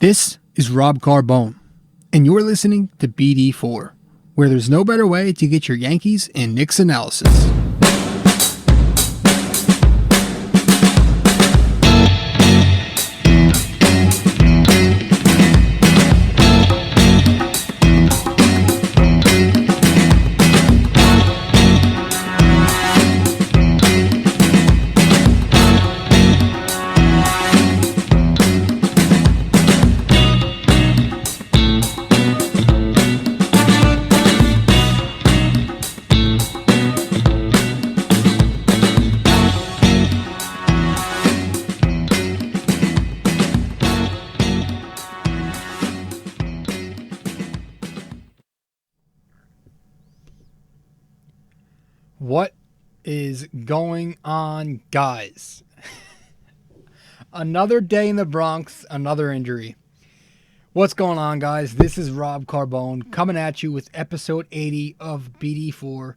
This is Rob Carbone, and you're listening to BD4, where there's no better way to get your Yankees and Knicks analysis. What is going on, guys? Another day in the Bronx, another injury. What's going on, guys? This is Rob Carbone coming at you with episode 80 of BD4,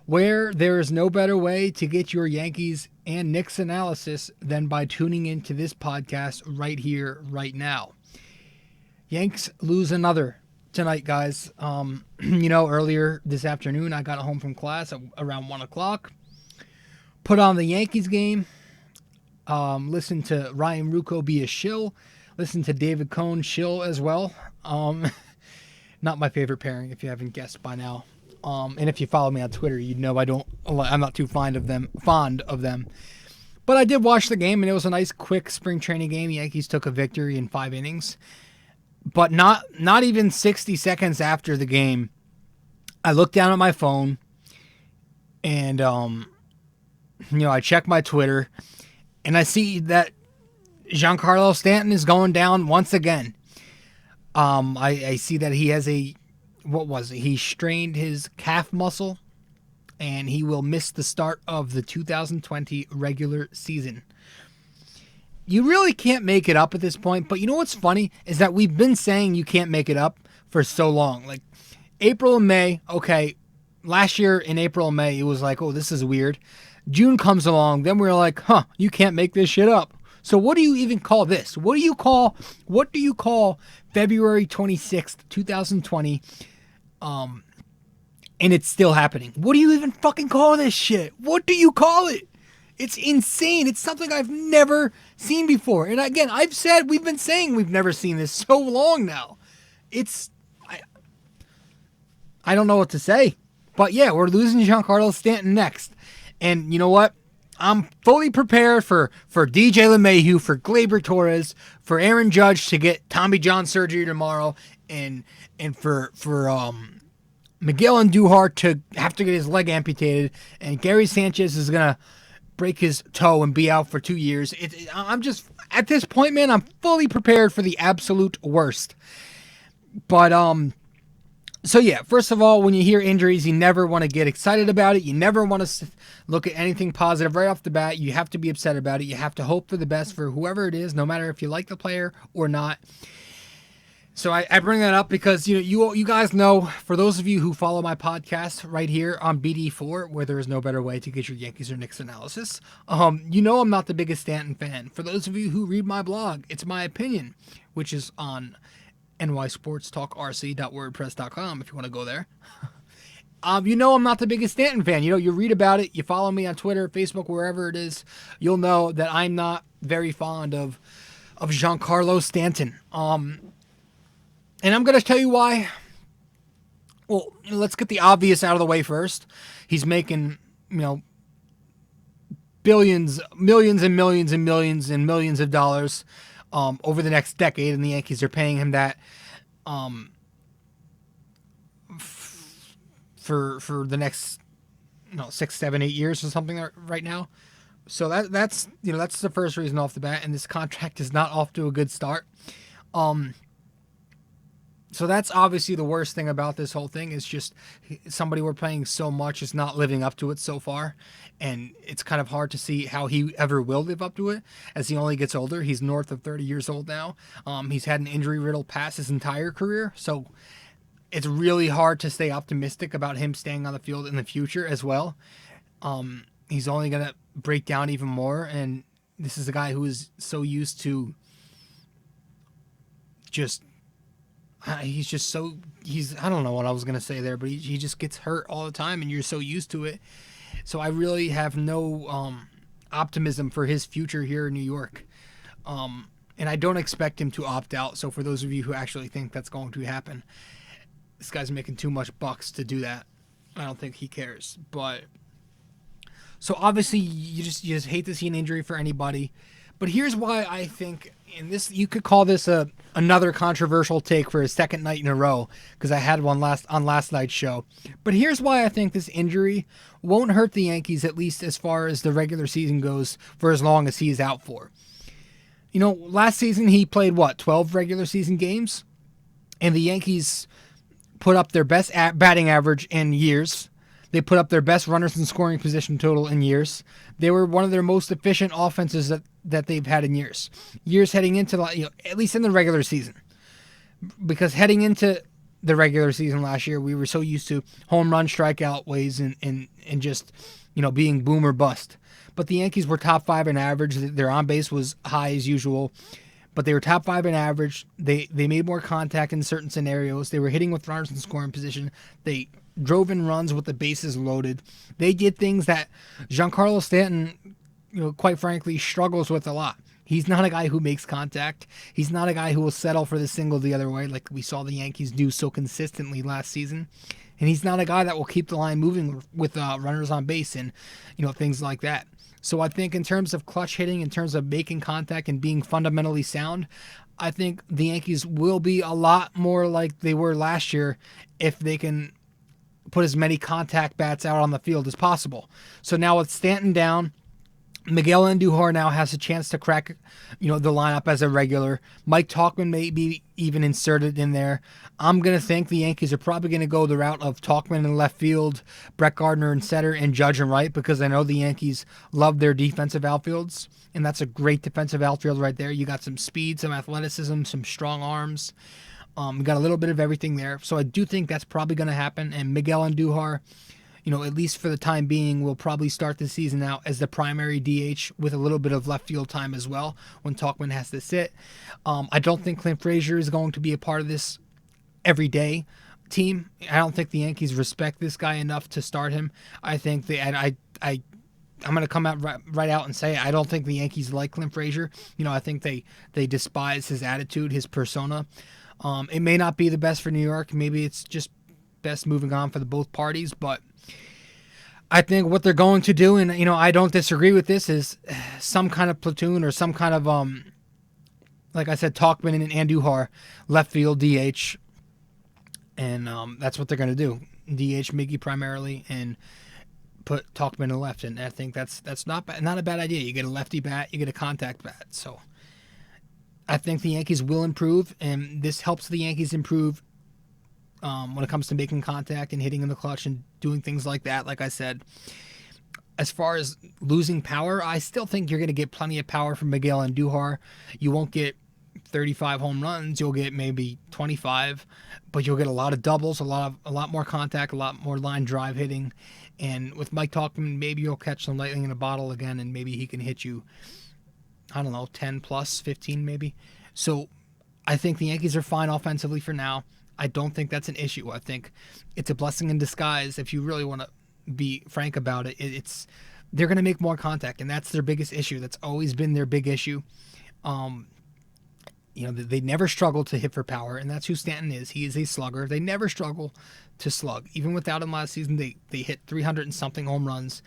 where there is no better way to get your Yankees and Knicks analysis than by tuning into this podcast right here, right now. Yanks lose another tonight, guys. Earlier this afternoon, I got home from class at around 1 o'clock. Put on the Yankees game. Listened to Ryan Ruocco be a shill. Listened to David Cohn shill as well. Not my favorite pairing, if you haven't guessed by now. And if you follow me on Twitter, you'd know I'm not too fond of them. But I did watch the game, and it was a nice, quick spring training game. The Yankees took a victory in 5 innings. But not even 60 seconds after the game, I looked down at my phone and, I check my Twitter and I see that Giancarlo Stanton is going down once again. I see that he has he strained his calf muscle and he will miss the start of the 2020 regular season. You really can't make it up at this point, but you know what's funny is that we've been saying you can't make it up for so long. Like April and May, okay, last year in April and May, it was like, oh, this is weird. June comes along, then we're like, you can't make this shit up. So what do you even call this? What do you call February 26th, 2020, and it's still happening? What do you even fucking call this shit? What do you call it? It's insane. It's something I've never seen before. And again, we've been saying we've never seen this so long now. I don't know what to say. But yeah, we're losing Giancarlo Stanton next. And you know what? I'm fully prepared for DJ LeMahieu, for Gleyber Torres, for Aaron Judge to get Tommy John surgery tomorrow, and for Miguel Andujar to have to get his leg amputated, and Gary Sanchez is gonna break his toe and be out for 2 years. I'm just, at this point, man, I'm fully prepared for the absolute worst. But, so yeah, first of all, when you hear injuries, you never want to get excited about it. You never want to look at anything positive right off the bat. You have to be upset about it. You have to hope for the best for whoever it is, no matter if you like the player or not. So I bring that up because you guys know, for those of you who follow my podcast right here on BD4, where there is no better way to get your Yankees or Knicks analysis, I'm not the biggest Stanton fan. For those of you who read my blog, it's my opinion, which is on nysportstalkrc.wordpress.com if you want to go there. I'm not the biggest Stanton fan. You read about it, you follow me on Twitter, Facebook, wherever it is, you'll know that I'm not very fond of Giancarlo Stanton. And I'm going to tell you why. Well, let's get the obvious out of the way first. He's making, billions, millions and millions and millions and millions of dollars over the next decade, and the Yankees are paying him that for the next 6, 7, 8 years or something right now. So that's the first reason off the bat, and this contract is not off to a good start. So that's obviously the worst thing about this whole thing, is just somebody we're paying so much is not living up to it so far. And it's kind of hard to see how he ever will live up to it as he only gets older. He's north of 30 years old now. He's had an injury-riddled past his entire career. So it's really hard to stay optimistic about him staying on the field in the future as well. He's only going to break down even more. And this is a guy who is so used to just he's just so I don't know what I was gonna say there, but he just gets hurt all the time, and you're so used to it. So I really have no optimism for his future here in New York, and I don't expect him to opt out. So for those of you who actually think that's going to happen, this guy's making too much bucks to do that. I don't think he cares. But so obviously you just hate to see an injury for anybody. But here's why I think, and this you could call this another controversial take for a second night in a row, because I had one on last night's show. But here's why I think this injury won't hurt the Yankees, at least as far as the regular season goes, for as long as he is out for. You know, last season he played 12 regular season games, and the Yankees put up their best batting average in years. They put up their best runners in scoring position total in years. They were one of their most efficient offenses that they've had in years. Years heading into, at least in the regular season. Because heading into the regular season last year, we were so used to home run strikeout ways and just, being boom or bust. But the Yankees were top 5 in average. Their on base was high as usual. But they were top 5 in average. They made more contact in certain scenarios. They were hitting with runners in scoring position. They drove in runs with the bases loaded. They did things that Giancarlo Stanton, quite frankly, struggles with a lot. He's not a guy who makes contact. He's not a guy who will settle for the single the other way like we saw the Yankees do so consistently last season. And he's not a guy that will keep the line moving with runners on base and, things like that. So I think in terms of clutch hitting, in terms of making contact and being fundamentally sound, I think the Yankees will be a lot more like they were last year if they can put as many contact bats out on the field as possible. So now with Stanton down, Miguel Andujar now has a chance to crack, the lineup as a regular. Mike Tauchman may be even inserted in there. I'm going to think the Yankees are probably going to go the route of Tauchman in left field, Brett Gardner in center, and Judge in right, because I know the Yankees love their defensive outfields, and that's a great defensive outfield right there. You got some speed, some athleticism, some strong arms. You got a little bit of everything there. So I do think that's probably going to happen, and Miguel Andujar, at least for the time being, will probably start the season out as the primary DH with a little bit of left field time as well when Tauchman has to sit. I don't think Clint Frazier is going to be a part of this everyday team. I don't think the Yankees respect this guy enough to start him. I think I'm going to come out right out and say I don't think the Yankees like Clint Frazier. I think they despise his attitude, his persona. It may not be the best for New York. Maybe it's just best moving on for the both parties, but I think what they're going to do, and I don't disagree with this, is some kind of platoon or some kind of like I said, Tauchman and Andujar left field DH, and that's what they're going to do. DH Miggy primarily, and put Tauchman in the left, and I think that's not a bad idea. You get a lefty bat, you get a contact bat, so I think the Yankees will improve, and this helps the Yankees improve when it comes to making contact and hitting in the clutch and doing things like that. Like I said, as far as losing power, I still think you're going to get plenty of power from Miguel Andujar. You won't get 35 home runs. You'll get maybe 25, but you'll get a lot of doubles, a lot more contact, a lot more line drive hitting. And with Mike Tauchman, maybe you'll catch some lightning in a bottle again, and maybe he can hit you, 10 plus, 15 maybe. So I think the Yankees are fine offensively for now. I don't think that's an issue. I think it's a blessing in disguise if you really want to be frank about it. They're going to make more contact, and that's their biggest issue. That's always been their big issue. They never struggle to hit for power, and that's who Stanton is. He is a slugger. They never struggle to slug. Even without him last season, they hit 300 and something home runs,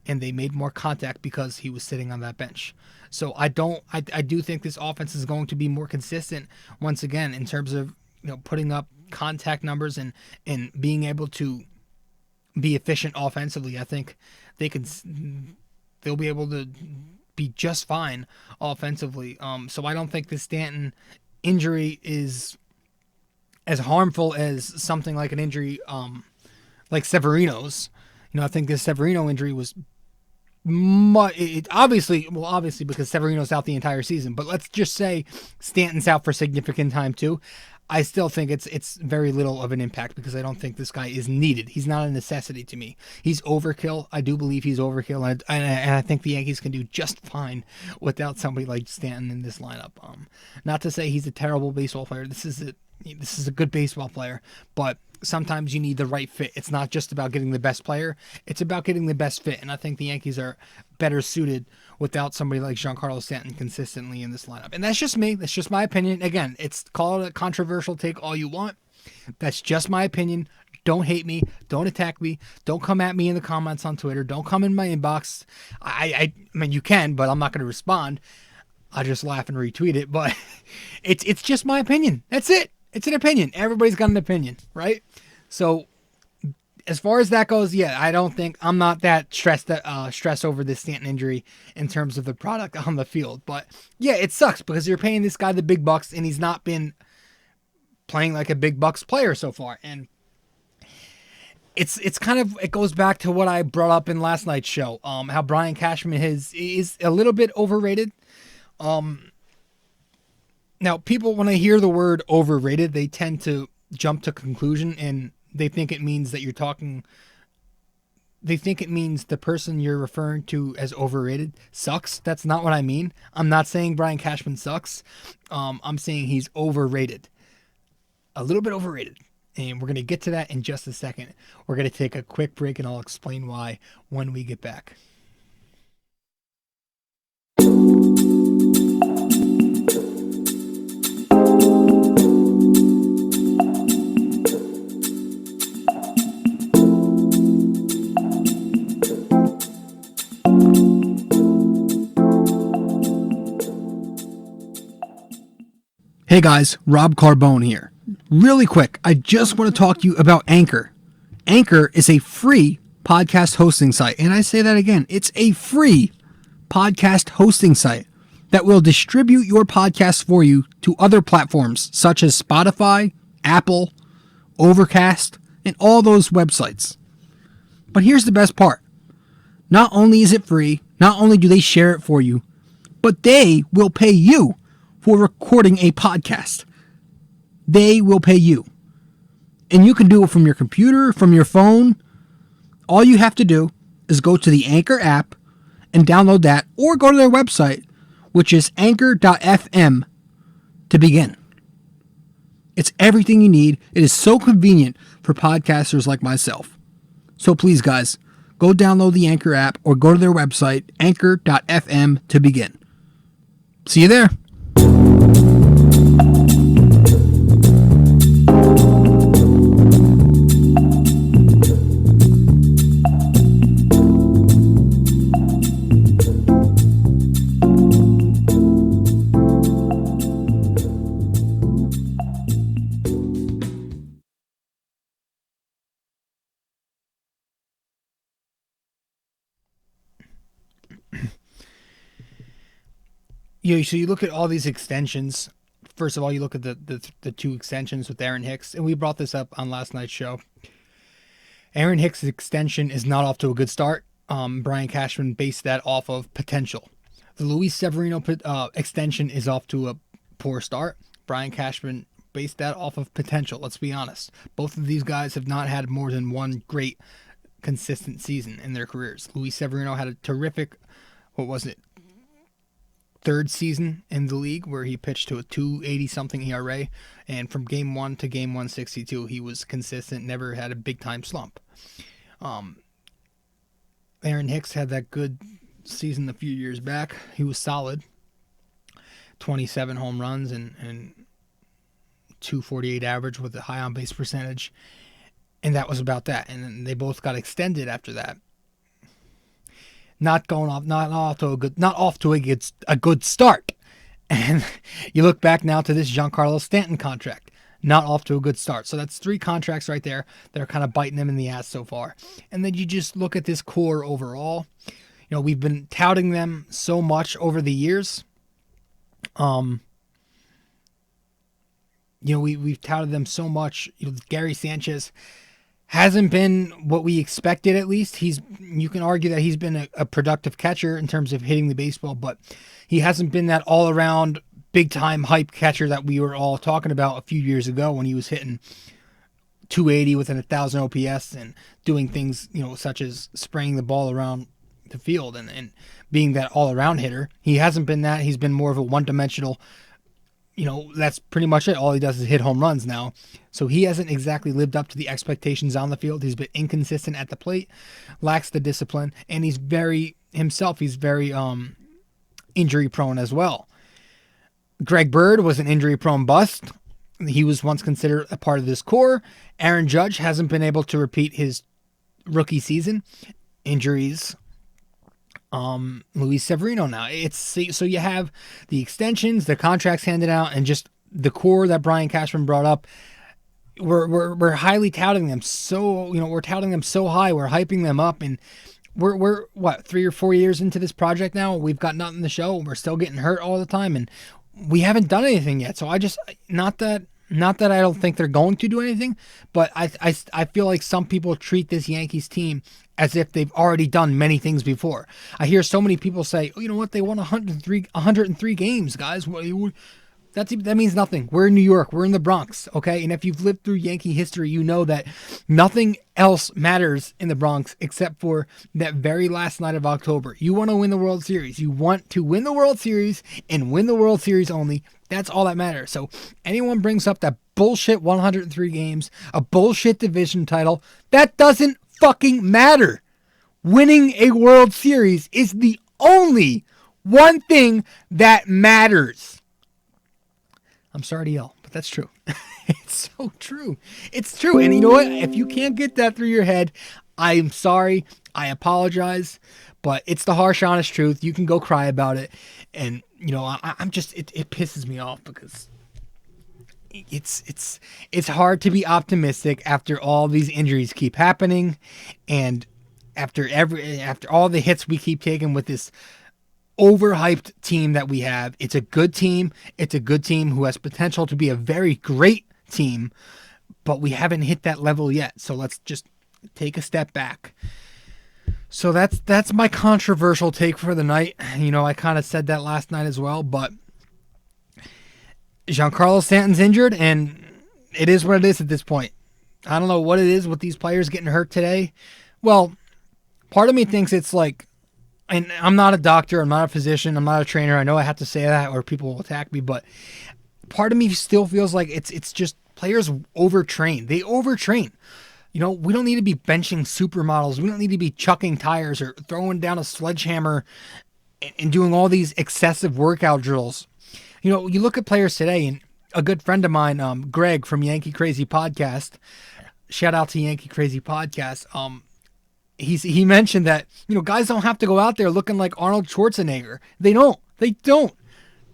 and they made more contact because he was sitting on that bench. So I do think this offense is going to be more consistent once again in terms of putting up contact numbers and being able to be efficient offensively. I think they'll be able to be just fine offensively. So I don't think the Stanton injury is as harmful as something like an injury like Severino's. I think the Severino injury was obviously because Severino's out the entire season, but let's just say Stanton's out for significant time too. I still think it's very little of an impact because I don't think this guy is needed. He's not a necessity to me. He's overkill. I do believe he's overkill, and I think the Yankees can do just fine without somebody like Stanton in this lineup. Not to say he's a terrible baseball player. This is a good baseball player, but sometimes you need the right fit. It's not just about getting the best player. It's about getting the best fit, and I think the Yankees are better suited without somebody like Giancarlo Stanton consistently in this lineup. And that's just me. That's just my opinion. Again, call it a controversial take all you want. That's just my opinion. Don't hate me. Don't attack me. Don't come at me in the comments on Twitter. Don't come in my inbox. I mean, you can, but I'm not going to respond. I just laugh and retweet it. But it's just my opinion. That's it. It's an opinion. Everybody's got an opinion, right? So as far as that goes, yeah, I'm not that stressed over this Stanton injury in terms of the product on the field. But yeah, it sucks because you're paying this guy the big bucks and he's not been playing like a big bucks player so far. And it's kind of, it goes back to what I brought up in last night's show, how Brian Cashman is a little bit overrated. Now, people, when I hear the word overrated, they tend to jump to conclusion, and they think it means that they think it means the person you're referring to as overrated sucks. That's not what I mean. I'm not saying Brian Cashman sucks. I'm saying he's overrated. A little bit overrated. And we're going to get to that in just a second. We're going to take a quick break, and I'll explain why when we get back. Hey guys, Rob Carbone here. Really quick, I just want to talk to you about Anchor. Anchor is a free podcast hosting site, and I say that again, it's a free podcast hosting site that will distribute your podcast for you to other platforms such as Spotify, Apple, Overcast, and all those websites. But here's the best part. Not only is it free, not only do they share it for you, but they will pay you for recording a podcast. They will pay you. And you can do it from your computer, from your phone. All you have to do is go to the Anchor app and download that, or go to their website, which is anchor.fm, to begin. It's everything you need. It is so convenient for podcasters like myself. So please, guys, go download the Anchor app or go to their website, anchor.fm, to begin. See you there. So you look at all these extensions. First of all, you look at the two extensions with Aaron Hicks, and we brought this up on last night's show. Aaron Hicks' extension is not off to a good start. Brian Cashman based that off of potential. The Luis Severino extension is off to a poor start. Brian Cashman based that off of potential. Let's be honest. Both of these guys have not had more than one great consistent season in their careers. Luis Severino had a terrific, third season in the league where he pitched to a 2.80-something ERA, and from game 1 to game 162, he was consistent, never had a big-time slump. Aaron Hicks had that good season a few years back. He was solid. 27 home runs and 248 average with a high on-base percentage, and that was about that. And then they both got extended after that. Not off to a good start. And you look back now to this Giancarlo Stanton contract, not off to a good start. So that's 3 contracts right there that are kind of biting them in the ass so far. And then you just look at this core overall. You know, we've been touting them so much over the years. We've touted them so much. Gary Sanchez hasn't been what we expected, at least. You can argue that he's been a productive catcher in terms of hitting the baseball, but he hasn't been that all-around big time hype catcher that we were all talking about a few years ago when he was hitting 280 with an 1,000 OPS and doing things, such as spraying the ball around the field and being that all-around hitter. He hasn't been that. He's been more of a one-dimensional, that's pretty much it. All he does is hit home runs now. So he hasn't exactly lived up to the expectations on the field. He's been inconsistent at the plate, lacks the discipline, and he's very injury-prone as well. Greg Bird was an injury-prone bust. He was once considered a part of this core. Aaron Judge hasn't been able to repeat his rookie season. Injuries. Luis Severino now. So you have the extensions, the contracts handed out, and just the core that Brian Cashman brought up. We're highly touting them. So we're touting them so high. We're hyping them up, and we're what 3 or 4 years into this project now. We've got nothing to show. We're still getting hurt all the time, and we haven't done anything yet. So I just not that I don't think they're going to do anything, but I feel like some people treat this Yankees team as if they've already done many things before. I hear so many people say, "Oh, you know what? They won 103 games, guys." That means nothing. We're in New York. We're in the Bronx, okay? And if you've lived through Yankee history, you know that nothing else matters in the Bronx except for that very last night of October. You want to win the World Series. You want to win the World Series and win the World Series only. That's all that matters. So anyone brings up that bullshit 103 games, a bullshit division title, that doesn't fucking matter. Winning a World Series is the only one thing that matters. I'm sorry to yell, but that's true. It's so true. It's true. And you know what? If you can't get that through your head, I'm sorry. I apologize. But it's the harsh, honest truth. You can go cry about it. And, I'm just, it pisses me off because it's hard to be optimistic after all these injuries keep happening. And after all the hits we keep taking with this overhyped team that we have. It's a good team. It's a good team who has potential to be a very great team, but we haven't hit that level yet. So let's just take a step back. So that's my controversial take for the night. I kind of said that last night as well, but Giancarlo Stanton's injured, and it is what it is at this point. I don't know what it is with these players getting hurt today. Well, part of me thinks it's like, and I'm not a doctor, I'm not a physician, I'm not a trainer. I know I have to say that or people will attack me, but part of me still feels like it's just players overtrain. They overtrain. We don't need to be benching supermodels. We don't need to be chucking tires or throwing down a sledgehammer and doing all these excessive workout drills. You look at players today, and a good friend of mine, Greg from Yankee Crazy Podcast, shout out to Yankee Crazy Podcast, he mentioned that, guys don't have to go out there looking like Arnold Schwarzenegger. They don't.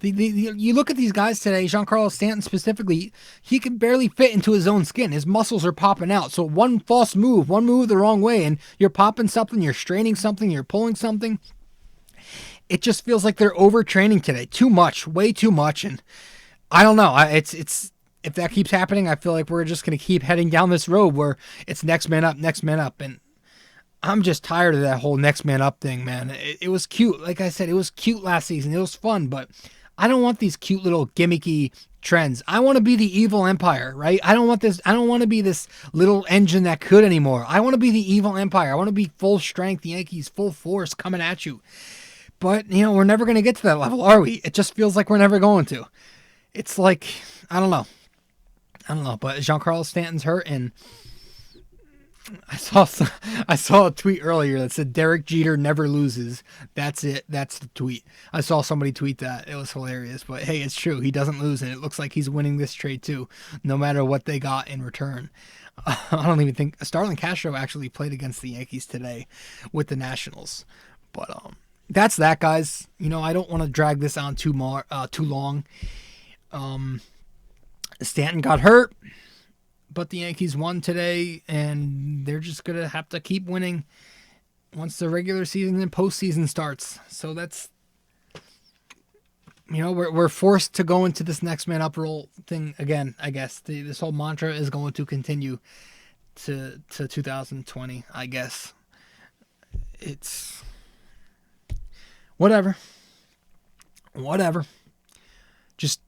You look at these guys today, Giancarlo Stanton specifically, he can barely fit into his own skin. His muscles are popping out. So one false move, one move the wrong way, and you're popping something, you're straining something, you're pulling something. It just feels like they're overtraining today. Too much, way too much. And I don't know. It's if that keeps happening, I feel like we're just going to keep heading down this road where it's next man up. And I'm just tired of that whole next man up thing, man. It was cute. Like I said, it was cute last season. It was fun, but I don't want these cute little gimmicky trends. I want to be the evil empire, right? I don't want to be this little engine that could anymore. I want to be the evil empire. I want to be full strength, the Yankees, full force coming at you. But, we're never going to get to that level, are we? It just feels like we're never going to. It's like, I don't know. But Giancarlo Stanton's hurt, and I saw a tweet earlier that said Derek Jeter never loses. That's it. That's the tweet. I saw somebody tweet that. It was hilarious. But hey, it's true. He doesn't lose, and it looks like he's winning this trade too, no matter what they got in return. I don't even think Starlin Castro actually played against the Yankees today with the Nationals. But that's that, guys. I don't want to drag this on too long. Stanton got hurt, but the Yankees won today, and they're just going to have to keep winning once the regular season and postseason starts. So that's, we're forced to go into this next man up role thing again, I guess. This whole mantra is going to continue to 2020, I guess. It's whatever. just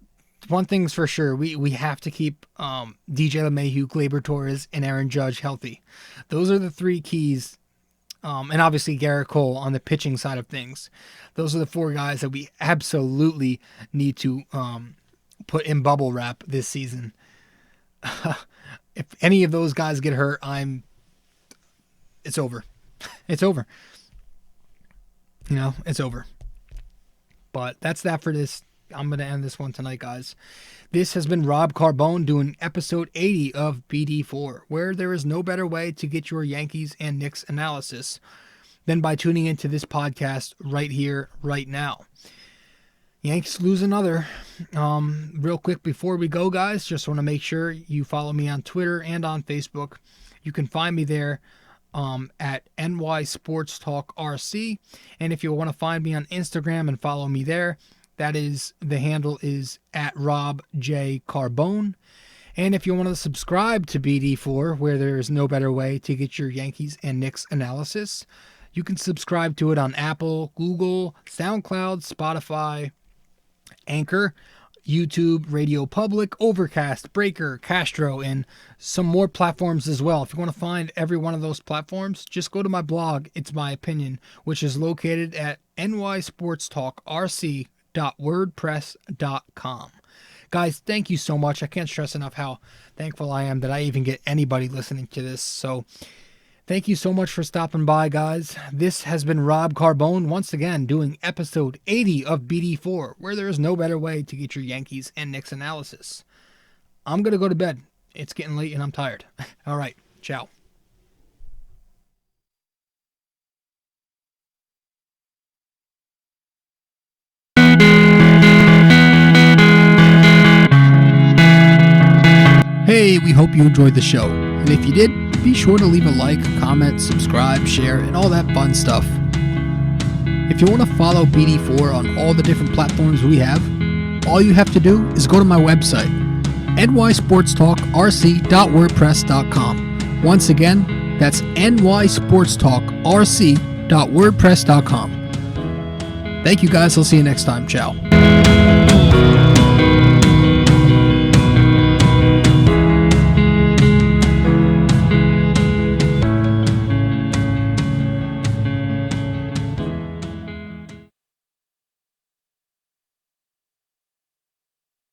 one thing's for sure. We have to keep DJ LeMahieu, Gleyber Torres, and Aaron Judge healthy. Those are the three keys. And obviously Garrett Cole on the pitching side of things. Those are the four guys that we absolutely need to put in bubble wrap this season. If any of those guys get hurt, it's over. It's over. It's over. But that's that for this. I'm going to end this one tonight, guys. This has been Rob Carbone doing episode 80 of BD4, where there is no better way to get your Yankees and Knicks analysis than by tuning into this podcast right here, right now. Yanks lose another. Real quick before we go, guys, just want to make sure you follow me on Twitter and on Facebook. You can find me there at NY Sports Talk RC. And if you want to find me on Instagram and follow me there, the handle is at Rob J. Carbone. And if you want to subscribe to BD4, where there is no better way to get your Yankees and Knicks analysis, you can subscribe to it on Apple, Google, SoundCloud, Spotify, Anchor, YouTube, Radio Public, Overcast, Breaker, Castro, and some more platforms as well. If you want to find every one of those platforms, just go to my blog, It's My Opinion, which is located at nysportstalkrc.wordpress.com. Guys, thank you so much. I can't stress enough how thankful I am that I even get anybody listening to this. So thank you so much for stopping by, guys. This has been Rob Carbone once again doing episode 80 of BD4, where there is no better way to get your Yankees and Knicks analysis. I'm going to go to bed. It's getting late and I'm tired. All right. Ciao. Hey, we hope you enjoyed the show. And if you did, be sure to leave a like, comment, subscribe, share, and all that fun stuff. If you want to follow BD4 on all the different platforms we have, all you have to do is go to my website, nysportstalkrc.wordpress.com. Once again, that's nysportstalkrc.wordpress.com. Thank you guys. I'll see you next time. Ciao.